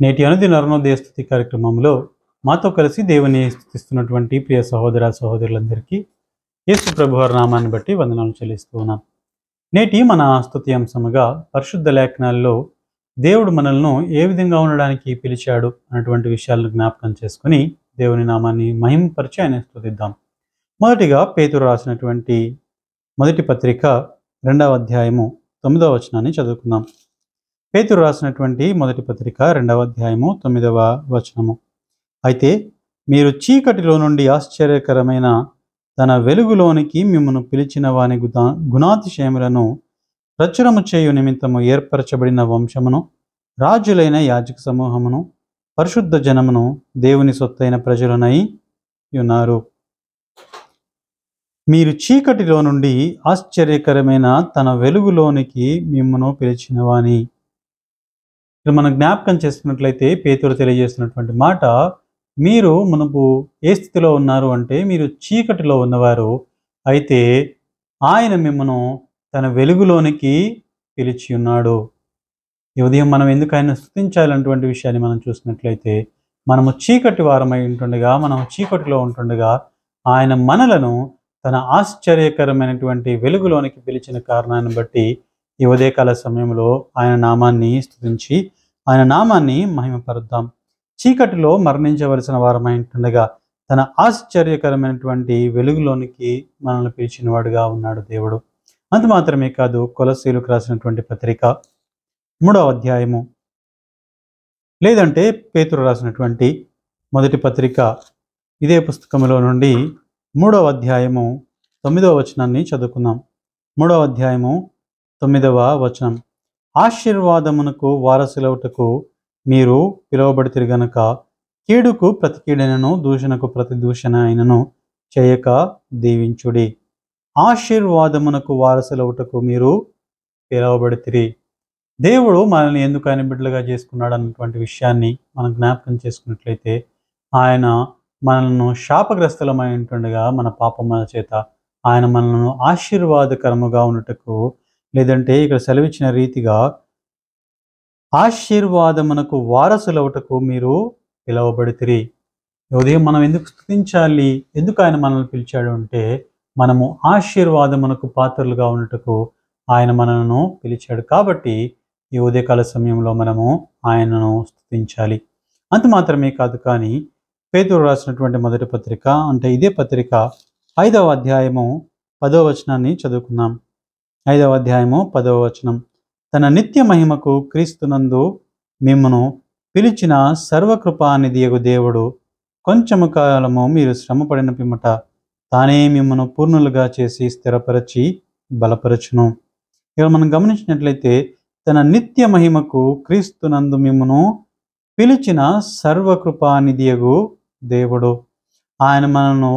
నేటి అనుదిన అరుణోదయ స్తుతి కార్యక్రమంలో మాతో కలిసి దేవుని స్తుతిస్తున్నటువంటి ప్రియ సహోదర సహోదరులందరికీ యేసు ప్రభువారి నామాన్ని బట్టి వందనాలు చెల్లిస్తూ ఉన్నాం. నేటి మన స్తుతి అంశముగా పరిశుద్ధ లేఖనాల్లో దేవుడు మనల్ని ఏ విధంగా ఉండడానికి పిలిచాడు అన్నటువంటి విషయాలను జ్ఞాపకం చేసుకుని దేవుని నామాన్ని మహిమపరిచి ఆయన స్తుతిద్దాం. మొదటిగా పేతురు రాసినటువంటి మొదటి పత్రిక 2వ అధ్యాయము 9వ వచనాన్ని చదువుకుందాం. పేతురు రాసినటువంటి మొదటి పత్రిక 2వ అధ్యాయము 9వ వచనము. అయితే మీరు చీకటిలో నుండి ఆశ్చర్యకరమైన తన వెలుగులోనికి మిమ్మను పిలిచిన వాని గుణాతిశయములను ప్రచురము చేయు నిమిత్తము ఏర్పరచబడిన వంశమును, రాజులైన యాజక సమూహమును, పరిశుద్ధ జనమును, దేవుని సొత్తైన ప్రజలనై ఉన్నారు. మీరు చీకటిలో నుండి ఆశ్చర్యకరమైన తన వెలుగులోనికి మిమ్మను పిలిచిన వాని. ఇక్కడ మనం జ్ఞాపకం చేసుకున్నట్లయితే పేతురు తెలియజేస్తున్నటువంటి మాట, మీరు మునుపు ఏ స్థితిలో ఉన్నారు అంటే మీరు చీకటిలో ఉన్నవారు, అయితే ఆయన మిమ్మను తన వెలుగులోనికి పిలిచి ఉన్నాడు. ఈ ఉదయం మనం ఎందుకు ఆయన స్తుతించాలన్నటువంటి విషయాన్ని మనం చూసినట్లయితే, మనము చీకటి వారమై ఉంటుండగా, మనం చీకటిలో ఉంటుండగా ఆయన మనలను తన ఆశ్చర్యకరమైనటువంటి వెలుగులోనికి పిలిచిన కారణాన్ని బట్టి ఈ ఉదయకాల సమయంలో ఆయన నామాన్ని స్తుతించి ఆయన నామాన్ని మహిమపరుద్దాం. చీకటిలో మరణించవలసిన వారమై ఉంటుండగా తన ఆశ్చర్యకరమైనటువంటి వెలుగులోనికి మనల్ని పిలిచిన వాడుగా ఉన్నాడు దేవుడు. అంత మాత్రమే కాదు, కొలస్సీలకు రాసినటువంటి పత్రిక 3వ అధ్యాయము, లేదంటే పేతురు రాసినటువంటి మొదటి పత్రిక ఇదే పుస్తకంలో నుండి 3వ అధ్యాయము 9వ వచనాన్ని చదువుకుందాం. 3వ అధ్యాయము 9వ వచనం. ఆశీర్వాదమునకు వారసులవుటకు మీరు పిలువబడితిరి గనుక కీడుకు ప్రతి కీడైనను, దూషణకు ప్రతి దూషణ అయినను చేయక దీవించుడి. ఆశీర్వాదమునకు వారసులవుటకు మీరు పిలువబడితిరి. దేవుడు మనల్ని ఎందుకు ఆయన బిడ్డలుగా చేసుకున్నాడు అన్నటువంటి విషయాన్ని మనం జ్ఞాపకం చేసుకున్నట్లయితే, ఆయన మనల్ని శాపగ్రస్తులమై ఉంటుండగా మన పాపముల చేత ఆయన మనల్ని ఆశీర్వాదకరముగా ఉన్నటకు, లేదంటే ఇక్కడ సెలవిచ్చిన రీతిగా ఆశీర్వాదమునకు వారసులవుటకు మీరు పిలువబడితిరి. ఉదయం మనం ఎందుకు స్తుతించాలి, ఎందుకు ఆయన మనల్ని పిలిచాడు అంటే, మనము ఆశీర్వాదమునకు పాత్రలుగా ఉన్నటకు ఆయన మనలను పిలిచాడు. కాబట్టి ఈ ఉదయకాల సమయంలో మనము ఆయనను స్తుతించాలి. అంత మాత్రమే కాదు, కానీ పేతురు రాసినటువంటి మొదటి పత్రిక అంటే ఇదే పత్రిక 5వ అధ్యాయము 10వ వచనాన్ని చదువుకుందాం. 5వ అధ్యాయము 10వ వచనం. తన నిత్య మహిమకు క్రీస్తునందు మిమ్మను పిలిచిన సర్వకృపానిధియగు దేవుడు కొంచెము కాలము మీరు శ్రమపడిన పిమ్మట తానే మిమ్మను పూర్ణులుగా చేసి స్థిరపరచి బలపరచును. ఇక్కడ మనం గమనించినట్లయితే, తన నిత్య మహిమకు క్రీస్తునందు మిమ్మను పిలిచిన సర్వకృపానిధియగు దేవుడు, ఆయన మనను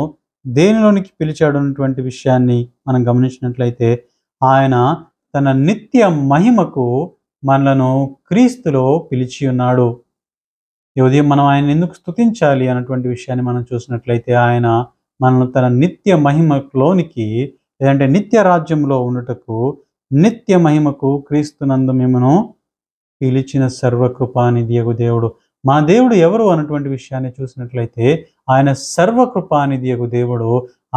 దేనిలోనికి పిలిచాడు అన్నటువంటి విషయాన్ని మనం గమనించినట్లయితే, ఆయన తన నిత్య మహిమకు మనలను క్రీస్తులో పిలిచి ఉన్నాడు. ఈ ఉదయం మనం ఆయన ఎందుకు స్తుతించాలి అన్నటువంటి విషయాన్ని మనం చూసినట్లయితే, ఆయన మనల్ని తన నిత్య మహిమలోనికి, లేదంటే నిత్య రాజ్యంలో ఉన్నటకు, నిత్య మహిమకు క్రీస్తునందు మిమ్మను పిలిచిన సర్వకృపానిధియగు దేవుడు. మన దేవుడు ఎవరు అన్నటువంటి విషయాన్ని చూసినట్లయితే, ఆయన సర్వకృపానిధియగు దేవుడు.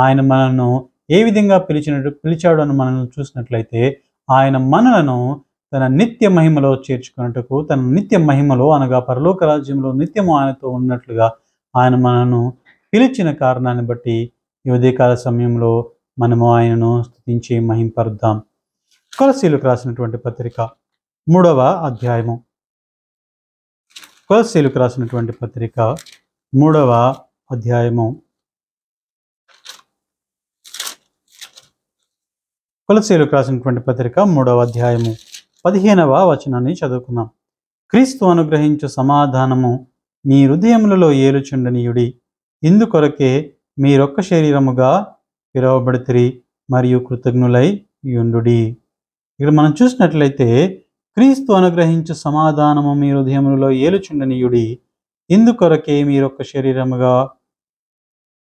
ఆయన మనను ఏ విధంగా పిలిచాడు అని మనల్ని చూసినట్లయితే, ఆయన మనలను తన నిత్య మహిమలో చేర్చుకున్నట్టుకు, తన నిత్య మహిమలో అనగా పరలోక రాజ్యంలో నిత్యము ఆయనతో ఉన్నట్లుగా ఆయన మనను పిలిచిన కారణాన్ని బట్టి ఈ ఉదయకాల సమయంలో మనము ఆయనను స్తుతించి మహింపరుద్దాం. కొలస్సీలకు రాసినటువంటి పత్రిక 3వ అధ్యాయము, కొలస్సీలకు రాసినటువంటి పత్రిక 3వ అధ్యాయము, కొలస్సీలకు రాసినటువంటి పత్రిక 3వ అధ్యాయము 15వ వచనాన్ని చదువుకుందాం. క్రీస్తు అనుగ్రహించు సమాధానము మీ హృదయములలో ఏలుచుండనీయుడి. ఇందుకొరకే మీరొక్క శరీరముగా పిలువబడితిరి మరియు కృతజ్ఞులై యుండుడి. ఇక్కడ మనం చూసినట్లయితే, క్రీస్తు అనుగ్రహించు సమాధానము మీ హృదయములలో ఏలుచుండనీయుడి. ఇందుకొరకే మీరొక్క శరీరముగా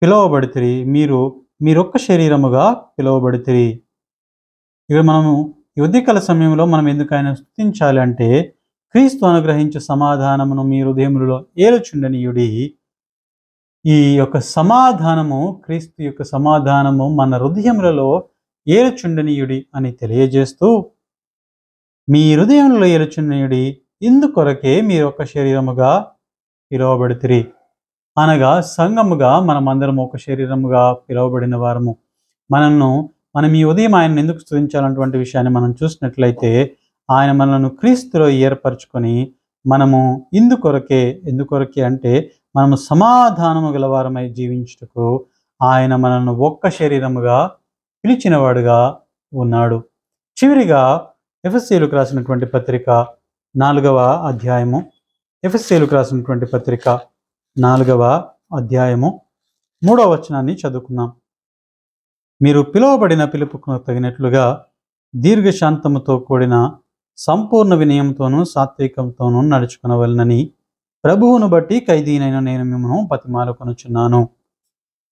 పిలువబడితిరి, మీరొక్క శరీరముగా పిలువబడితిరి. ఇక్కడ మనము ఈ ఉదయకాల సమయంలో మనం ఎందుకు ఆయన స్తుతించాలి అంటే, క్రీస్తు అనుగ్రహించు సమాధానమును మీ హృదయములలో ఏలుచుండనీయుడి. ఈ యొక్క సమాధానము, క్రీస్తు యొక్క సమాధానము మన హృదయములలో ఏలుచుండనీయుడి అని తెలియజేస్తూ, మీ హృదయంలో ఏలుచుండనీయుడి, ఇందుకొరకే మీరు ఒక శరీరముగా పిలువబడితిరి. అనగా సంఘముగా మనమందరం ఒక శరీరముగా పిలువబడిన వారము. మనం ఈ ఉదయం ఆయన ఎందుకు స్తుతించాలన్నటువంటి విషయాన్ని మనం చూసినట్లయితే, ఆయన మనలను క్రీస్తులో ఏర్పరచుకొని మనము ఎందుకొరకే అంటే మనము సమాధానము గలవారమై జీవించుటకు ఆయన మనల్ని ఒక్క శరీరముగా పిలిచినవాడుగా ఉన్నాడు. చివరిగా ఎఫెసీయులకు రాసినటువంటి పత్రిక 4వ అధ్యాయము, ఎఫెసీయులకు రాసినటువంటి పత్రిక 4వ అధ్యాయము 3వ వచనాన్ని చదువుకుందాం. మీరు పిలువబడిన పిలుపుకు తగినట్లుగా దీర్ఘశాంతముతో కూడిన సంపూర్ణ వినయంతోనూ సాత్వికంతోనూ నడుచుకునవలనని ప్రభువును బట్టి ఖైదీనైన నేను మిమ్మల్ని బతిమాలుకొనుచున్నాను.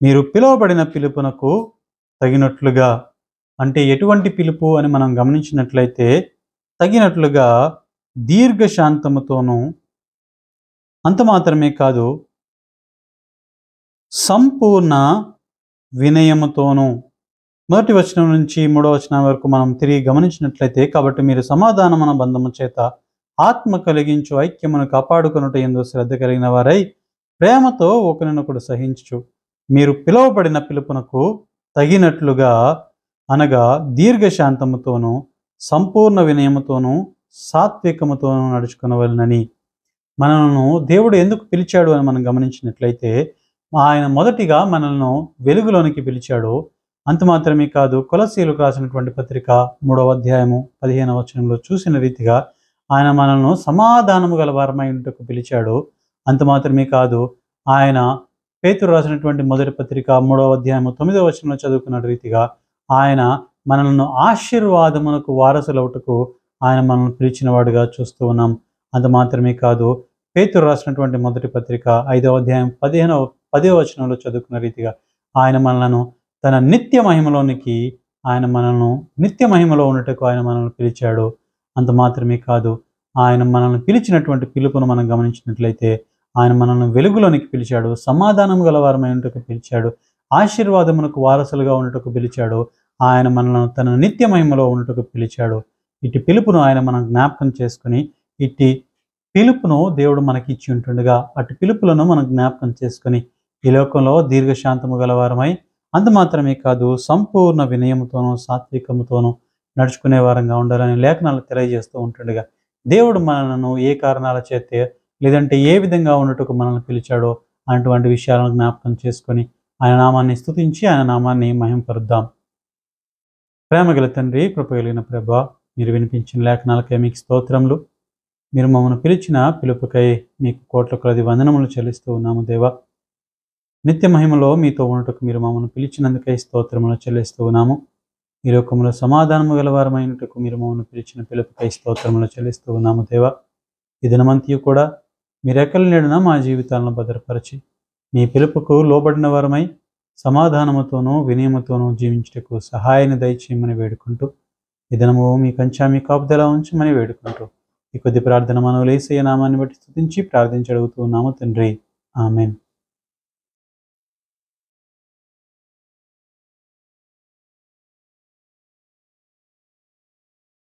మీరు పిలువబడిన పిలుపునకు తగినట్లుగా అంటే ఎటువంటి పిలుపు అని మనం గమనించినట్లయితే, తగినట్లుగా దీర్ఘశాంతముతోనూ, అంత మాత్రమే కాదు సంపూర్ణ వినయముతోనూ. మొదటి వచనం నుంచి 3వ వచనం వరకు మనం తిరిగి గమనించినట్లయితే, కాబట్టి మీరు సమాధానమున బంధము చేత ఆత్మ కలిగించు ఐక్యమును కాపాడుకొనుట యందు శ్రద్ధ కలిగిన వారై ప్రేమతో ఒకరినొకడు సహించు. మీరు పిలువబడిన పిలుపునకు తగినట్లుగా అనగా దీర్ఘశాంతముతోనూ సంపూర్ణ వినయముతోనూ సాత్వికముతోనూ నడుచుకునవలనని. మనను దేవుడు ఎందుకు పిలిచాడు అని మనం గమనించినట్లయితే, ఆయన మొదటిగా మనల్ని వెలుగులోనికి పిలిచాడు. అంత మాత్రమే కాదు, కొలస్సీయులకు రాసినటువంటి పత్రిక 3వ అధ్యాయము 15వ వచనంలో చూసిన రీతిగా ఆయన మనల్ని సమాధానము గలవారమై ఉంటకు పిలిచాడు. అంత మాత్రమే కాదు, ఆయన పేతురు రాసినటువంటి మొదటి పత్రిక 3వ అధ్యాయము 9వ వచనంలో చదువుకున్న రీతిగా ఆయన మనల్ని ఆశీర్వాదమునకు వారసులవుటకు ఆయన మనల్ని పిలిచిన వాడుగా చూస్తూ ఉన్నాం. అంత మాత్రమే కాదు, పేతురు రాసినటువంటి మొదటి పత్రిక 5వ అధ్యాయం 10వ వచనంలో చదువుకున్న రీతిగా ఆయన మనలను తన నిత్య మహిమలోనికి నిత్య మహిమలో ఉన్నట్టుకు ఆయన మనల్ని పిలిచాడు. అంత మాత్రమే కాదు, ఆయన మనల్ని పిలిచినటువంటి పిలుపును మనం గమనించినట్లయితే, ఆయన మనల్ని వెలుగులోనికి పిలిచాడు, సమాధానం గలవారమై ఉన్నట్టుకు పిలిచాడు, ఆశీర్వాదమునకు వారసులుగా ఉన్నట్టుకు పిలిచాడు, ఆయన మనల్ని తన నిత్య మహిమలో ఉన్నట్టుకు పిలిచాడు. ఇటు పిలుపును ఆయన మనం జ్ఞాపకం చేసుకుని, ఇట్టి పిలుపును దేవుడు మనకి ఇచ్చి ఉంటుండగా అటు పిలుపులను మనం జ్ఞాపకం చేసుకుని ఈ లోకంలో దీర్ఘశాంతము గలవారమై, అంత మాత్రమే కాదు సంపూర్ణ వినయముతోనూ సాత్వికముతోనూ నడుచుకునే వారంగా ఉండాలని లేఖనాలు తెలియజేస్తూ ఉంటుండగా, దేవుడు మనలను ఏ కారణాల చేతే లేదంటే ఏ విధంగా ఉన్నట్టుకు మనల్ని పిలిచాడో అటువంటి విషయాలను జ్ఞాపకం చేసుకొని ఆయన నామాన్ని స్తుతించి ఆయన నామాన్ని మహింపరుద్దాం. ప్రేమగల తండ్రి, కృప కలిగిన ప్రభువా, మీరు వినిపించిన లేఖనాలకై మీకు స్తోత్రములు. మీరు మమ్మల్ని పిలిచిన పిలుపుకై మీకు కోట్ల కొలది వందనములు చెల్లిస్తూ ఉన్నాము దేవా. నిత్య మహిమలో మీతో ఉన్నట్టుకు మీరు మమ్మల్ని పిలిచినందుకై స్తోత్రములు చెల్లిస్తూ ఉన్నాము. ఈ లోకంలో సమాధానము గలవారమైనట్టుకు మీరు మమ్మల్ని పిలిచిన పిలుపుకై స్తోత్రములు చెల్లిస్తూ ఉన్నాము దేవా. ఈ దినమంతయు కూడా మీ రెక్కల నీడన మా జీవితాలను భద్రపరిచి మీ పిలుపుకు లోబడిన వారమై సమాధానముతోనూ వినయముతోనూ జీవించుటకు సహాయాన్ని దయచేయమని వేడుకుంటూ, ఈ దినము మీ కంచా మీ కాపుదల ఉంచమని వేడుకుంటూ ఈ కొద్ది ప్రార్థన మనవులు యేసయ్య నామాన్ని బట్టి స్తుతించి ప్రార్థించి అడుగుతూ ఉన్నాము తండ్రి. ఆమేన్.